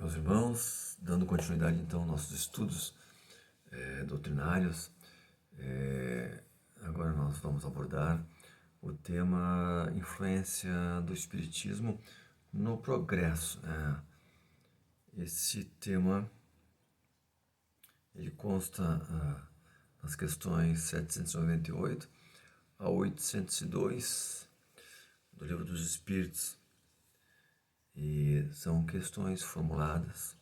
Meus irmãos, dando continuidade então aos nossos estudos doutrinários, agora nós vamos abordar o tema influência do Espiritismo no progresso. Esse tema ele consta nas questões 798 a 802 do Livro dos Espíritos, e são questões formuladas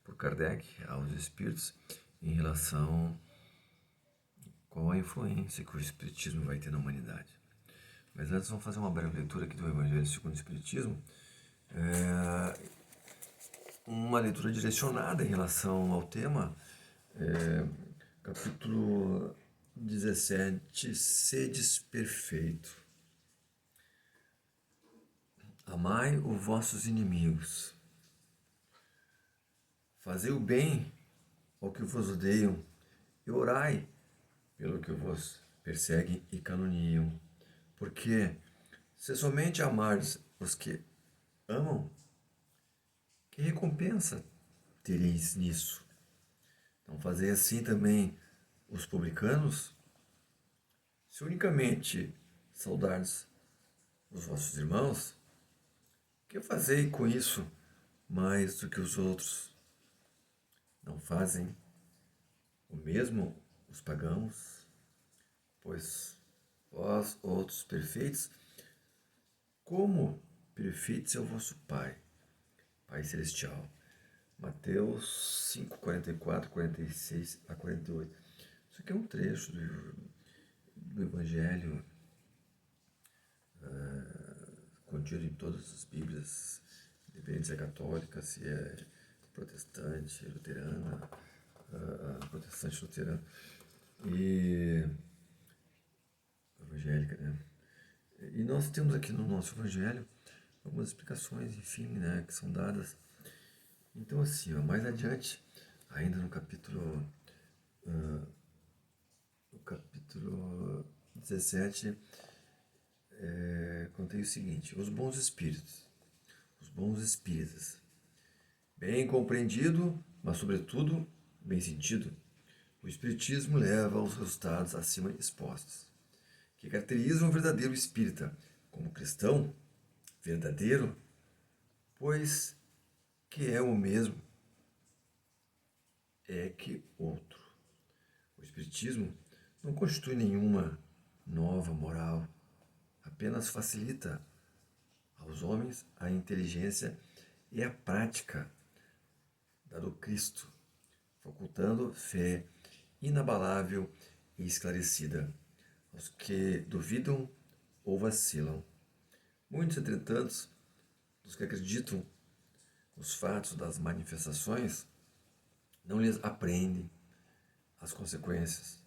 por Kardec aos espíritos em relação a qual a influência que o Espiritismo vai ter na humanidade. Mas antes vamos fazer uma breve leitura aqui do Evangelho segundo o Espiritismo, uma leitura direcionada em relação ao tema, capítulo 17, Sedes perfeito. Amai os vossos inimigos, fazei o bem ao que vos odeiam e orai pelo que vos perseguem e caluniam. Porque se somente amardes os que amam, que recompensa tereis nisso? Não fazei assim também os publicanos? Se unicamente saudardes os vossos irmãos, que fazei com isso mais do que os outros? Não fazem o mesmo os pagãos? Pois vós, outros perfeitos, como perfeito é o vosso Pai, Pai Celestial. Mateus 5, 44, 46 a 48. Isso aqui é um trecho do Evangelho contido em todas as Bíblias, independente se é católica, se é protestante, luterana, protestante luterana e evangélica, né? E nós temos aqui no nosso Evangelho algumas explicações, enfim, né, que são dadas. Então, assim, mais adiante, ainda no capítulo 17, contei o seguinte: os bons espíritos, os bons espíritas, bem compreendido, mas sobretudo bem sentido, o espiritismo leva aos resultados acima expostos, que caracterizam o verdadeiro espírita como cristão verdadeiro, pois que é o mesmo é que outro. O espiritismo não constitui nenhuma nova moral, apenas facilita aos homens a inteligência e a prática da do Cristo, facultando fé inabalável e esclarecida aos que duvidam ou vacilam. Muitos, entretanto, dos que acreditam nos fatos das manifestações, não lhes apreendem as consequências,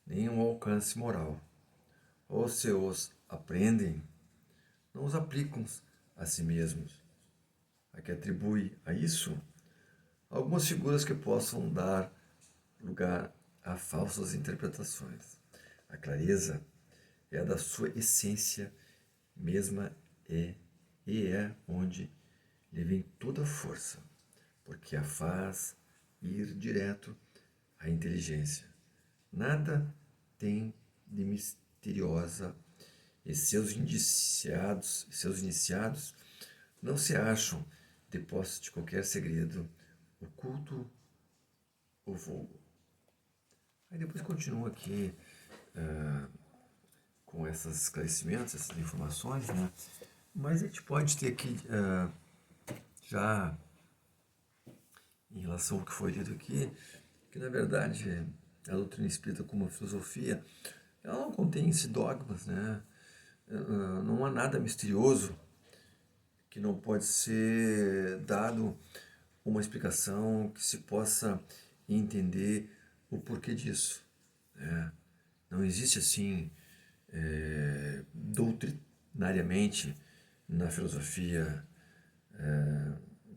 nem o alcance moral. Ou se os apreendem, não os aplicam a si mesmos, a que atribui a isso algumas figuras que possam dar lugar a falsas interpretações. A clareza é a da sua essência mesma e é onde lhe vem toda a força, porque a faz ir direto à inteligência. Nada tem de misteriosa e seus iniciados não se acham de posse de qualquer segredo oculto ou vulgo. Aí depois continua aqui com esses esclarecimentos, essas informações, né? Mas a gente pode ter aqui já em relação ao que foi dito aqui, que na verdade a doutrina espírita como filosofia, ela não contém esses dogmas, né? Não há nada misterioso que não pode ser dado uma explicação que se possa entender o porquê disso, né? Não existe assim, doutrinariamente, na filosofia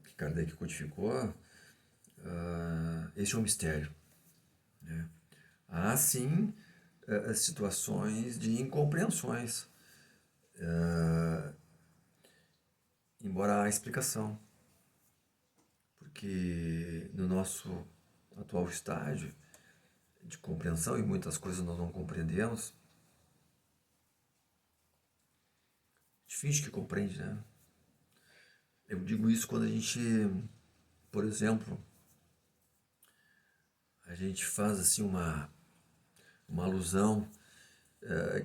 que Kardec codificou, esse é um mistério, né? Há sim situações de incompreensões, embora há explicação, porque no nosso atual estágio de compreensão, e muitas coisas nós não compreendemos, a gente finge que compreende, né? Eu digo isso quando a gente, por exemplo, a gente faz assim uma alusão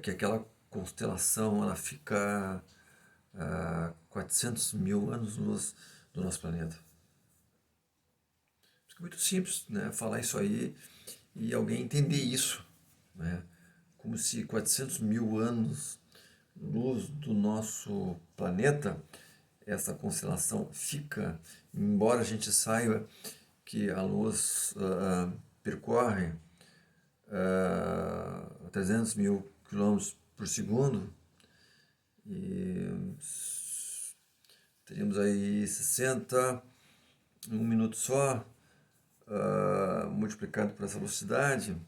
que aquela constelação ela fica a 400 mil anos-luz do nosso planeta. É muito simples, né, falar isso aí e alguém entender isso, né? Como se 400 mil anos-luz do nosso planeta, essa constelação fica, embora a gente saiba que a luz percorre 300 mil quilômetros por segundo, e teríamos aí 60 em um minuto só, multiplicado por essa velocidade.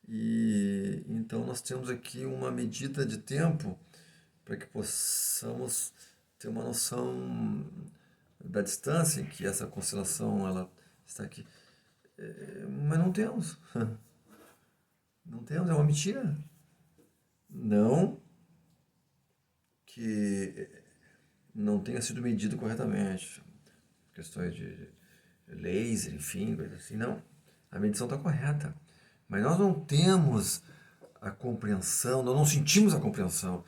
E então nós temos aqui uma medida de tempo para que possamos ter uma noção da distância em que essa constelação ela está aqui. Mas não temos. Não temos, é uma mentira. Não que não tenha sido medido corretamente. Questões de laser, enfim, coisa assim. Não. A medição está correta. Mas nós não temos a compreensão, nós não sentimos a compreensão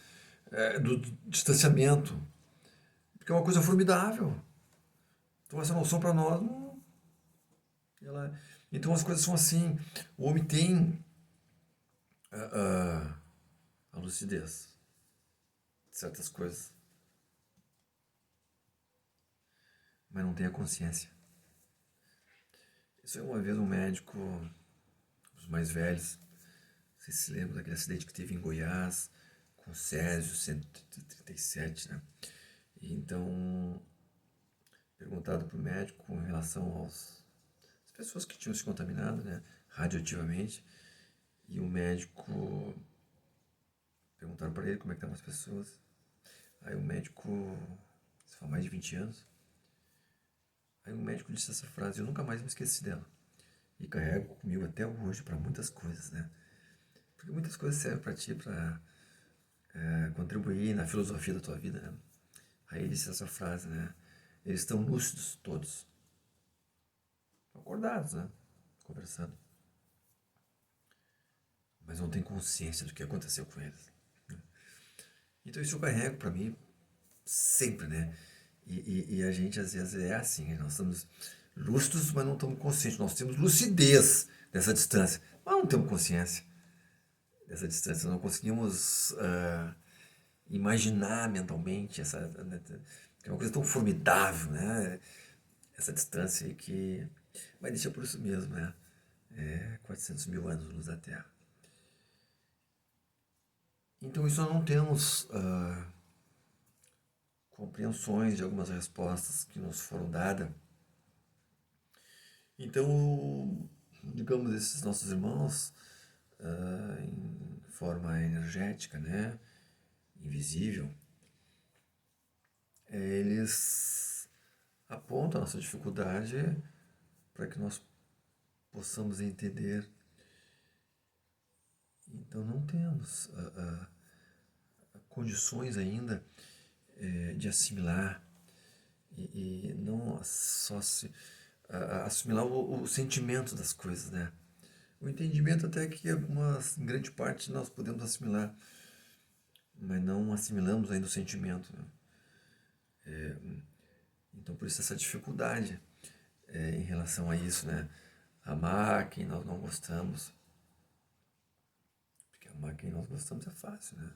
do distanciamento. Porque é uma coisa formidável. Então essa noção para nós não. Então as coisas são assim. O homem tem a lucidez de certas coisas, mas não tem a consciência. Isso é uma vez um médico, os mais velhos, vocês se lembram daquele acidente que teve em Goiás, com o Césio 137, né? E então, perguntado para o médico em relação às pessoas que tinham se contaminado, né, radioativamente, e o médico perguntaram para ele como é que estavam as pessoas. Aí o médico, isso faz mais de 20 anos, aí o médico disse essa frase, eu nunca mais me esqueci dela. E carrego comigo até hoje para muitas coisas, né? Porque muitas coisas servem para ti, para contribuir na filosofia da tua vida, né? Aí ele disse essa frase, né? Eles estão lúcidos todos. Acordados, né? Conversando. Mas não tem consciência do que aconteceu com eles. Então isso eu carrego para mim sempre, né? E a gente às vezes é assim, nós estamos lúcidos, mas não estamos conscientes. Nós temos lucidez dessa distância, mas não temos consciência dessa distância. Não conseguimos imaginar mentalmente essa, que é uma coisa tão formidável, né? Essa distância aí que... Mas deixa por isso mesmo, né? 400 mil anos luz da Terra. Então isso nós não temos compreensões de algumas respostas que nos foram dadas. Então, digamos, esses nossos irmãos, em forma energética, né, invisível, eles apontam a nossa dificuldade para que nós possamos entender. Então não temos condições ainda de assimilar e não só assimilar o sentimento das coisas, né? O entendimento até que em grande parte nós podemos assimilar, mas não assimilamos ainda o sentimento, né? Então por isso essa dificuldade em relação a isso, né? Amar quem nós não gostamos, porque amar quem nós gostamos é fácil, né?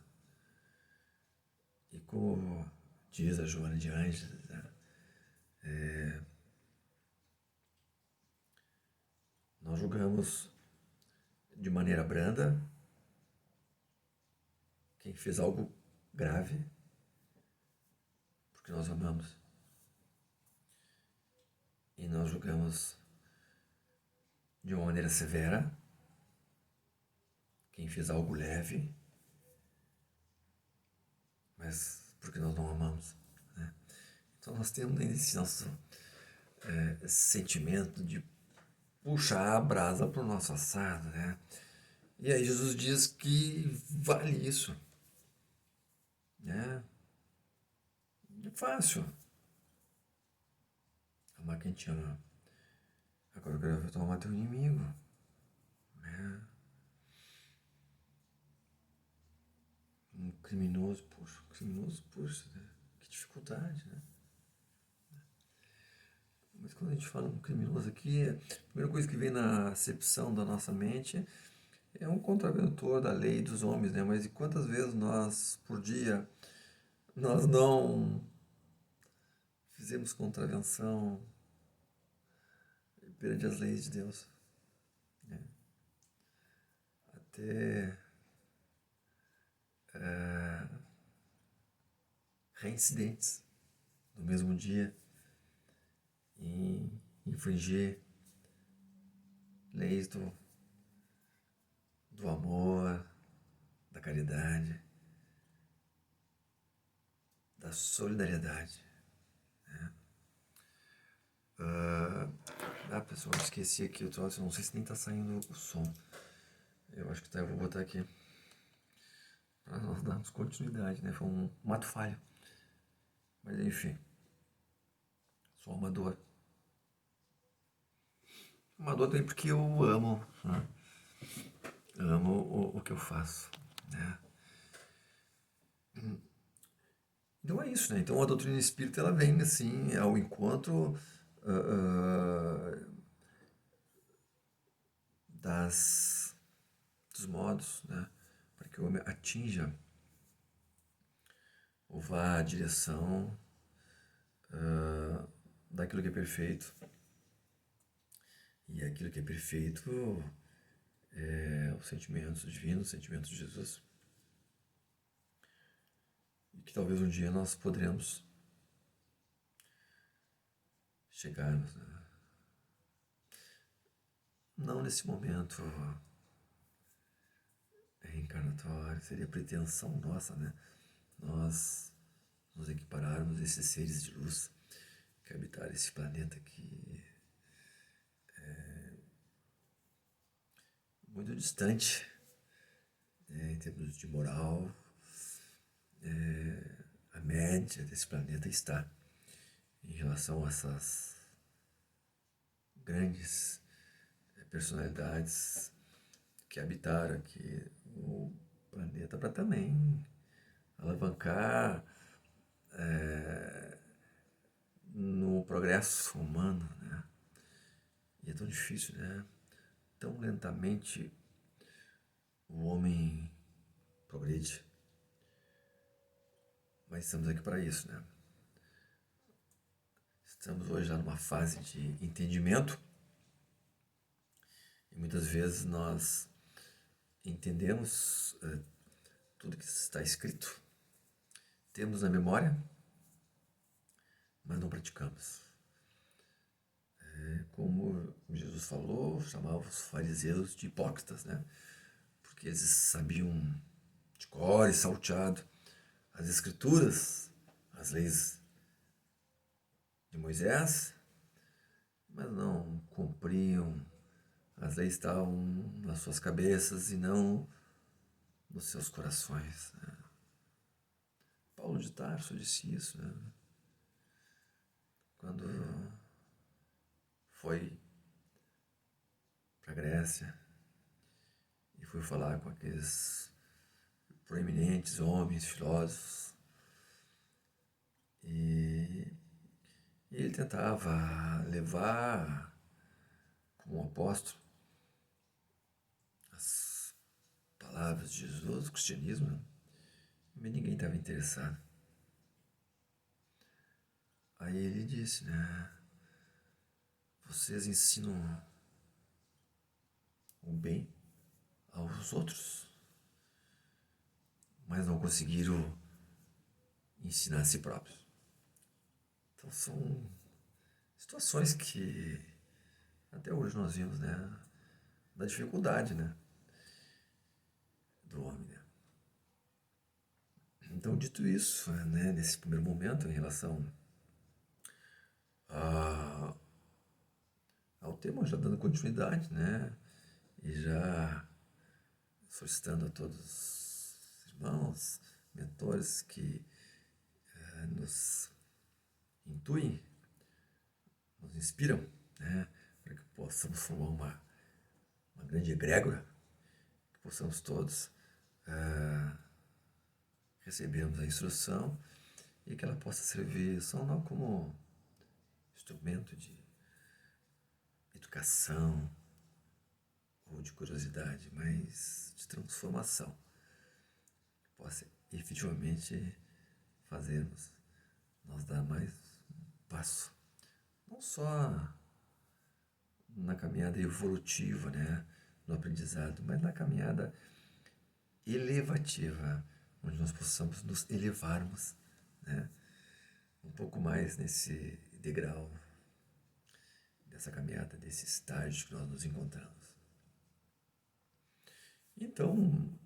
E como diz a Joana de Ângeles, né? Nós julgamos de maneira branda quem fez algo grave, porque nós amamos. E nós julgamos de uma maneira severa quem fez algo leve, mas porque nós não amamos, né? Então nós temos esse nosso esse sentimento de puxar a brasa para o nosso assado, né? E aí Jesus diz que vale isso, né? É fácil amar quem te ama. Agora eu quero ver tu amar teu inimigo, né? Um criminoso, puxa, né? Que dificuldade, né? Mas quando a gente fala um criminoso aqui, a primeira coisa que vem na acepção da nossa mente é um contraventor da lei dos homens, né? Mas e quantas vezes nós, por dia, nós não fizemos contravenção perante as leis de Deus, né? Até reincidentes no mesmo dia em infringir leis do amor, da caridade, da solidariedade. Pessoal, eu esqueci aqui o troço, não sei se nem tá saindo o som. Eu acho que tá, eu vou botar aqui para nós darmos continuidade, né? Foi um ato falho. Mas enfim, sou amador. Amador também porque eu amo, né? Amo o que eu faço, né? Então é isso, né? Então a doutrina espírita ela vem assim ao encontro das dos modos, né? Para que o homem atinja ou vá à direção daquilo que é perfeito. E aquilo que é perfeito é o sentimento divino, o sentimento de Jesus. E que talvez um dia nós poderemos chegarmos, né? Não nesse momento reencarnatório, seria pretensão nossa, né? Nós nos equipararmos a esses seres de luz que habitaram esse planeta que é muito distante, né, em termos de moral. A média desse planeta está em relação a essas grandes personalidades que habitaram aqui o planeta para também alavancar no progresso humano, né? E é tão difícil, né? Tão lentamente o homem progride. Mas estamos aqui para isso, né? Estamos hoje já numa fase de entendimento e muitas vezes nós entendemos tudo que está escrito, temos na memória, mas não praticamos. Como Jesus falou, chamava os fariseus de hipócritas, né? Porque eles sabiam de cor e salteado as escrituras, as leis de Moisés, mas não cumpriam. As leis estavam nas suas cabeças e não nos seus corações, né? Paulo de Tarso disse isso, né? Quando foi para a Grécia e foi falar com aqueles proeminentes homens, filósofos, e ele tentava levar como apóstolo as palavras de Jesus, o cristianismo, né? Mas ninguém estava interessado. Aí ele disse, né? Vocês ensinam o bem aos outros, mas não conseguiram ensinar a si próprios. Então são situações que até hoje nós vimos, né? Da dificuldade, né? Do homem, né? Então, dito isso, né? Nesse primeiro momento, em relação tema já dando continuidade, né? E já solicitando a todos os irmãos, mentores que nos intuem, nos inspiram, né? Para que possamos formar uma grande egrégora, que possamos todos recebermos a instrução e que ela possa servir só não como instrumento de educação ou de curiosidade, mas de transformação, que possa efetivamente fazermos nós dar mais um passo, não só na caminhada evolutiva, né, no aprendizado, mas na caminhada elevativa, onde nós possamos nos elevarmos, né, um pouco mais nesse degrau, dessa caminhada, desse estágio que nós nos encontramos. Então,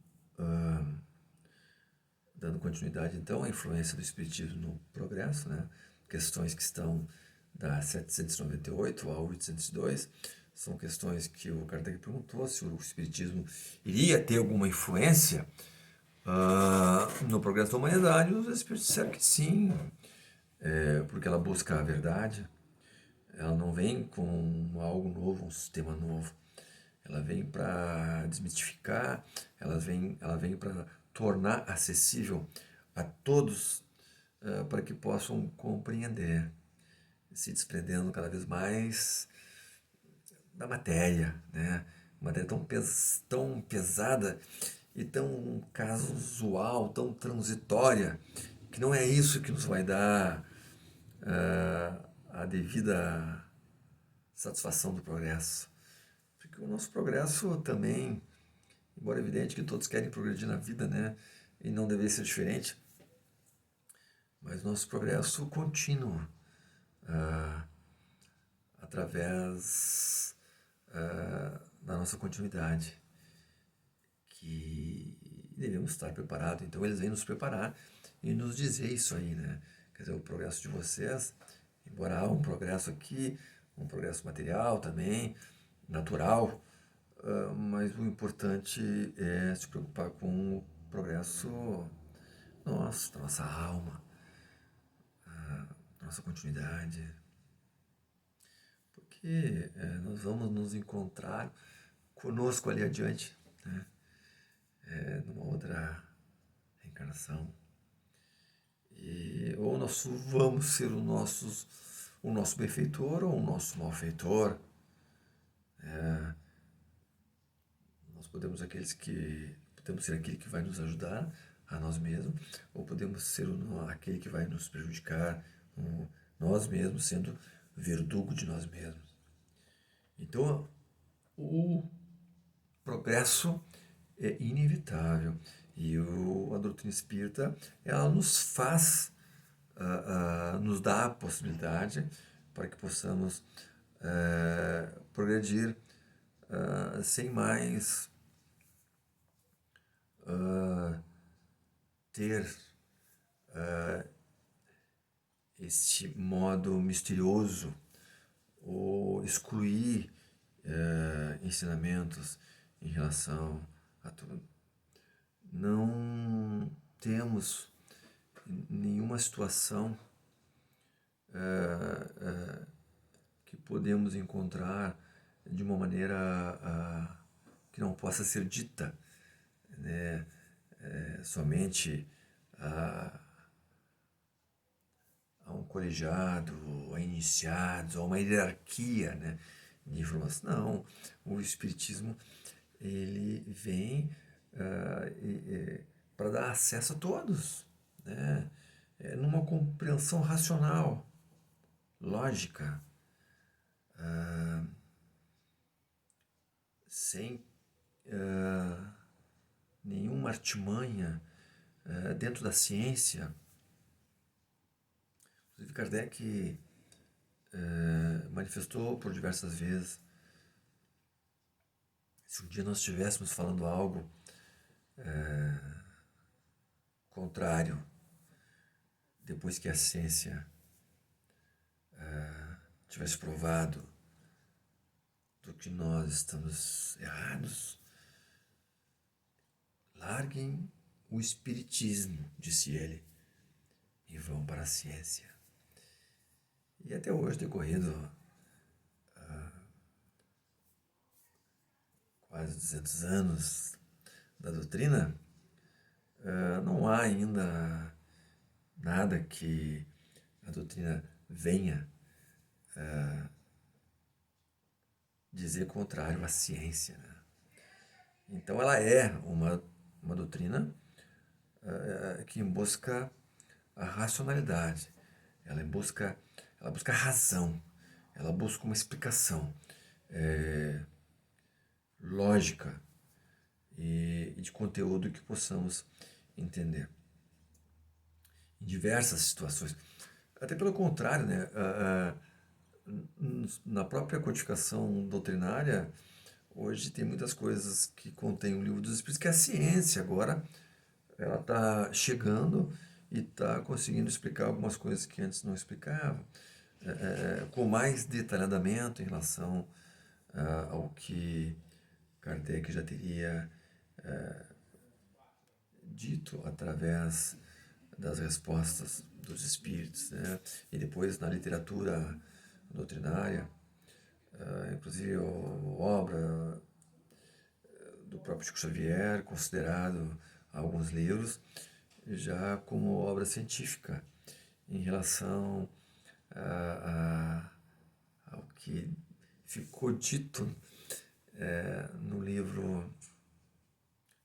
dando continuidade então à influência do Espiritismo no progresso, né, questões que estão da 798 ao 802, são questões que o Kardec perguntou se o Espiritismo iria ter alguma influência no progresso da humanidade. Os Espíritos disseram que sim, porque ela busca a verdade, ela não vem com algo novo, um sistema novo, ela vem para desmistificar, ela vem para tornar acessível a todos, para que possam compreender, se desprendendo cada vez mais da matéria, né? Matéria tão pesada e tão casual, tão transitória, que não é isso que nos vai dar a devida satisfação do progresso. Porque o nosso progresso também, embora é evidente que todos querem progredir na vida, né? E não deveria ser diferente, mas nosso progresso contínuo, através da nossa continuidade, que devemos estar preparados. Então eles vêm nos preparar e nos dizer isso aí, né? Quer dizer, o progresso de vocês, embora há um progresso aqui, um progresso material também, natural, mas o importante é se preocupar com o progresso nosso, da nossa alma, da nossa continuidade, porque nós vamos nos encontrar conosco ali adiante, né? Numa outra reencarnação. E, ou nós vamos ser o nosso benfeitor ou o nosso malfeitor. Nós podemos ser aquele que vai nos ajudar a nós mesmos, ou podemos ser aquele que vai nos prejudicar, nós mesmos sendo verdugo de nós mesmos. Então, o progresso é inevitável e a doutrina espírita, ela nos faz, nos dá a possibilidade para que possamos progredir sem mais ter este modo misterioso ou excluir ensinamentos em relação a tudo. Não temos nenhuma situação que podemos encontrar de uma maneira que não possa ser dita, né? Somente a um colegiado, a iniciados, a uma hierarquia, né, de informação. Não, o Espiritismo ele vem para dar acesso a todos, né, numa compreensão racional, lógica, sem nenhuma artimanha dentro da ciência. Inclusive Kardec manifestou por diversas vezes: se um dia nós estivéssemos falando algo contrário, depois que a ciência tivesse provado do que nós estamos errados, larguem o espiritismo, disse ele, e vão para a ciência. E até hoje, decorrido quase 200 anos da doutrina, não há ainda nada que a doutrina venha dizer contrário à ciência, né? Então ela é uma doutrina que busca a racionalidade, ela busca a razão, ela busca uma explicação lógica e de conteúdo que possamos entender em diversas situações. Até pelo contrário, né? Na própria codificação doutrinária, hoje tem muitas coisas que contém o livro dos Espíritos, que a ciência agora ela está chegando e está conseguindo explicar algumas coisas que antes não explicava, com mais detalhamento em relação ao que Kardec já teria dito através das respostas dos espíritos, né? E depois na literatura doutrinária, inclusive a obra do próprio Chico Xavier, considerado alguns livros já como obra científica em relação ao que ficou dito no livro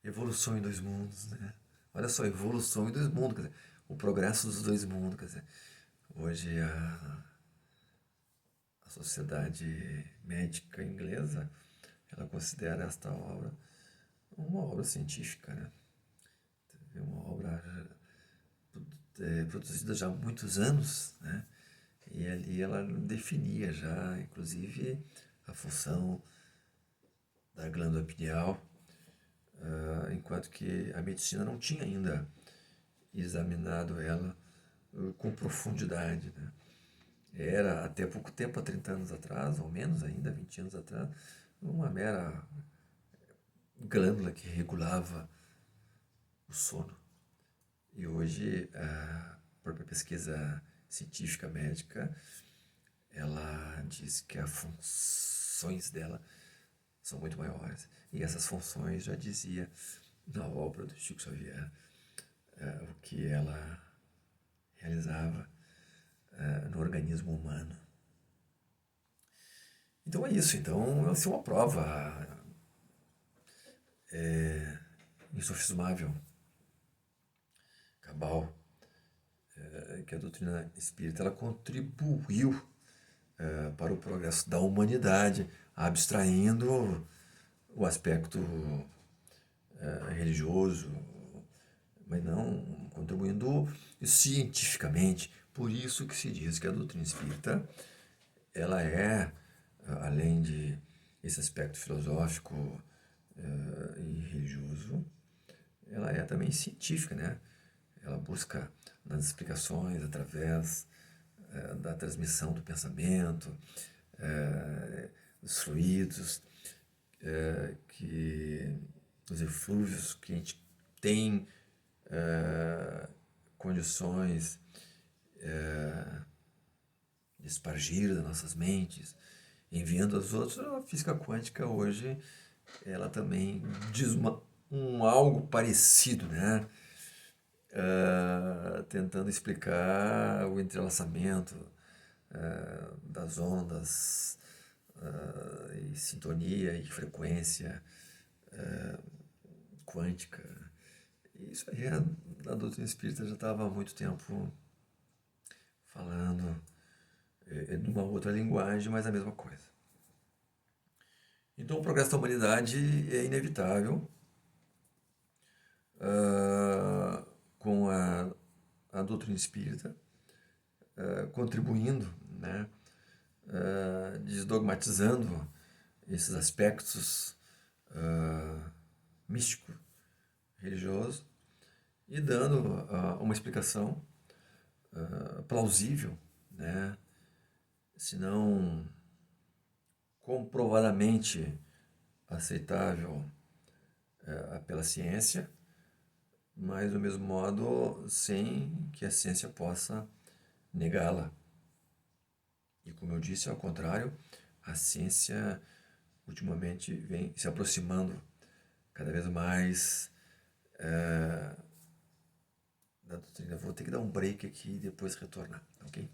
Evolução em Dois Mundos, né? Olha só, evolução em dois mundos, quer dizer, o progresso dos dois mundos, quer dizer, hoje a sociedade médica inglesa, ela considera esta obra uma obra científica, né? Uma obra produzida já há muitos anos, né? E ali ela definia já, inclusive, a função da glândula pineal, enquanto que a medicina não tinha ainda examinado ela com profundidade, né? Era até pouco tempo, há 30 anos atrás, ou menos ainda, 20 anos atrás, uma mera glândula que regulava o sono. E hoje a própria pesquisa científica médica, ela diz que as funções dela são muito maiores. E essas funções, já dizia na obra do Chico Xavier, o que ela realizava no organismo humano. Então é isso. Então, essa é uma prova insofismável, cabal, que a doutrina espírita ela contribuiu para o progresso da humanidade, abstraindo o aspecto religioso, mas não contribuindo cientificamente. Por isso que se diz que a doutrina espírita ela é, além de esse aspecto filosófico e religioso, ela é também científica, né? Ela busca nas explicações através da transmissão do pensamento, dos fluidos, dos eflúvios que a gente tem condições de espargir das nossas mentes, enviando aos outros. A física quântica hoje, ela também diz algo parecido, né? Tentando explicar o entrelaçamento das ondas e sintonia e frequência quântica. Isso aí a doutrina espírita já estava há muito tempo falando de uma outra linguagem, mas a mesma coisa. Então o progresso da humanidade é inevitável com a doutrina espírita contribuindo, né, desdogmatizando esses aspectos místico, religioso e dando uma explicação plausível, né, se não comprovadamente aceitável pela ciência, mas do mesmo modo sem que a ciência possa negá-la. E como eu disse, ao contrário, a ciência ultimamente vem se aproximando cada vez mais da doutrina. Vou ter que dar um break aqui e depois retornar, ok?